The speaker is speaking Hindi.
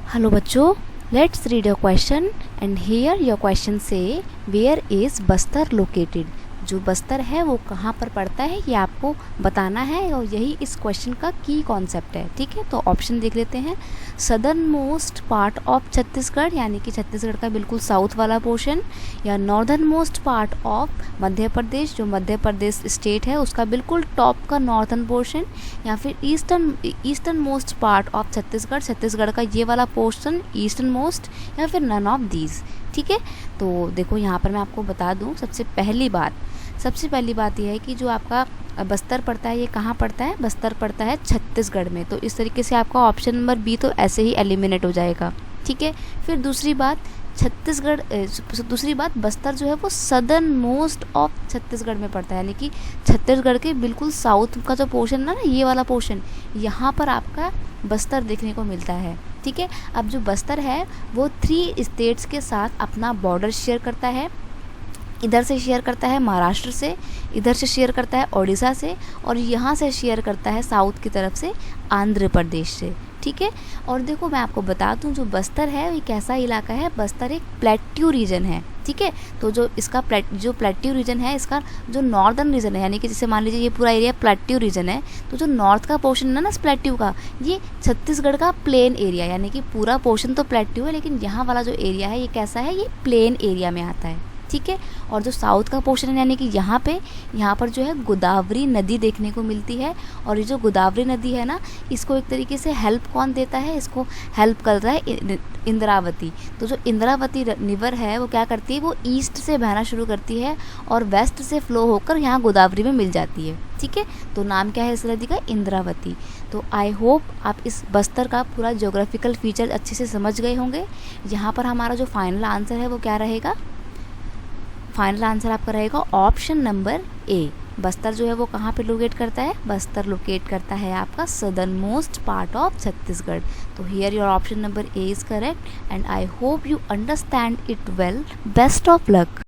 Hello बच्चों, let's read your question and here your question say where is Bastar located। जो बस्तर है वो कहाँ पर पड़ता है ये आपको बताना है और यही इस क्वेश्चन का की कॉन्सेप्ट है। ठीक है, तो ऑप्शन देख लेते हैं। Southern most part of Chhattisgarh यानी कि छत्तीसगढ़ का बिल्कुल साउथ वाला पोर्शन, या northern most part of Madhya Pradesh, जो मध्य प्रदेश स्टेट है उसका बिल्कुल टॉप का नॉर्थर्न पोर्शन, या फिर eastern most part of Chhattisgarh, Chhattisgarh का ये वाला पोर्शन ईस्टर्न मोस्ट, या फिर नन ऑफ दीज। ठीक है, तो देखो यहाँ पर मैं आपको बता दूँ सबसे पहली बात यह है कि जो आपका बस्तर पड़ता है ये कहाँ पड़ता है, बस्तर पड़ता है छत्तीसगढ़ में। तो इस तरीके से आपका ऑप्शन नंबर बी तो ऐसे ही एलिमिनेट हो जाएगा। ठीक है, फिर दूसरी बात बस्तर जो है वो सदर्न मोस्ट ऑफ छत्तीसगढ़ में पड़ता है, यानी कि छत्तीसगढ़ के बिल्कुल साउथ का जो पोर्शन है ना, ये वाला पोर्शन, यहाँ पर आपका बस्तर देखने को मिलता है। ठीक है, अब जो बस्तर है वो 3 स्टेट्स के साथ अपना बॉर्डर शेयर करता है। इधर से शेयर करता है महाराष्ट्र से, इधर से शेयर करता है ओडिशा से, और यहाँ से शेयर करता है साउथ की तरफ से आंध्र प्रदेश से। ठीक है, और देखो मैं आपको बता दूं जो बस्तर है ये कैसा इलाका है, बस्तर एक प्लेट्यू रीजन है। ठीक है, तो जो इसका जो प्लेट्यू रीजन है, इसका जो नॉर्दर्न रीजन है, यानी कि जैसे मान लीजिए ये पूरा एरिया प्लेट्यू रीजन है, तो जो नॉर्थ का पोर्शन है ना इस प्लेट्यू का, ये छत्तीसगढ़ का प्लेन एरिया, यानी कि पूरा पोर्शन तो प्लेट्यू है लेकिन यहाँ वाला जो एरिया है ये कैसा है, ये प्लेन एरिया में आता है। ठीक है, और जो साउथ का पोर्शन है यानी कि यहाँ पर जो है गोदावरी नदी देखने को मिलती है। और ये जो गोदावरी नदी है ना, इसको एक तरीके से हेल्प कौन देता है, इसको हेल्प कर रहा है इंद्रावती। तो जो इंद्रावती रिवर है वो क्या करती है, वो ईस्ट से बहना शुरू करती है और वेस्ट से फ्लो होकर यहाँ गोदावरी में मिल जाती है। ठीक है, तो नाम क्या है इस नदी का, इंद्रावती। तो आई होप आप इस बस्तर का पूरा ज्योग्राफिकल फीचर अच्छे से समझ गए होंगे। यहाँ पर हमारा जो फाइनल आंसर है वो क्या रहेगा, फाइनल आंसर आपका रहेगा ऑप्शन नंबर ए। बस्तर जो है वो कहाँ पे लोकेट करता है, बस्तर लोकेट करता है आपका southernmost part of Chhattisgarh. तो here your option number A is correct and I hope you understand it well. Best of luck.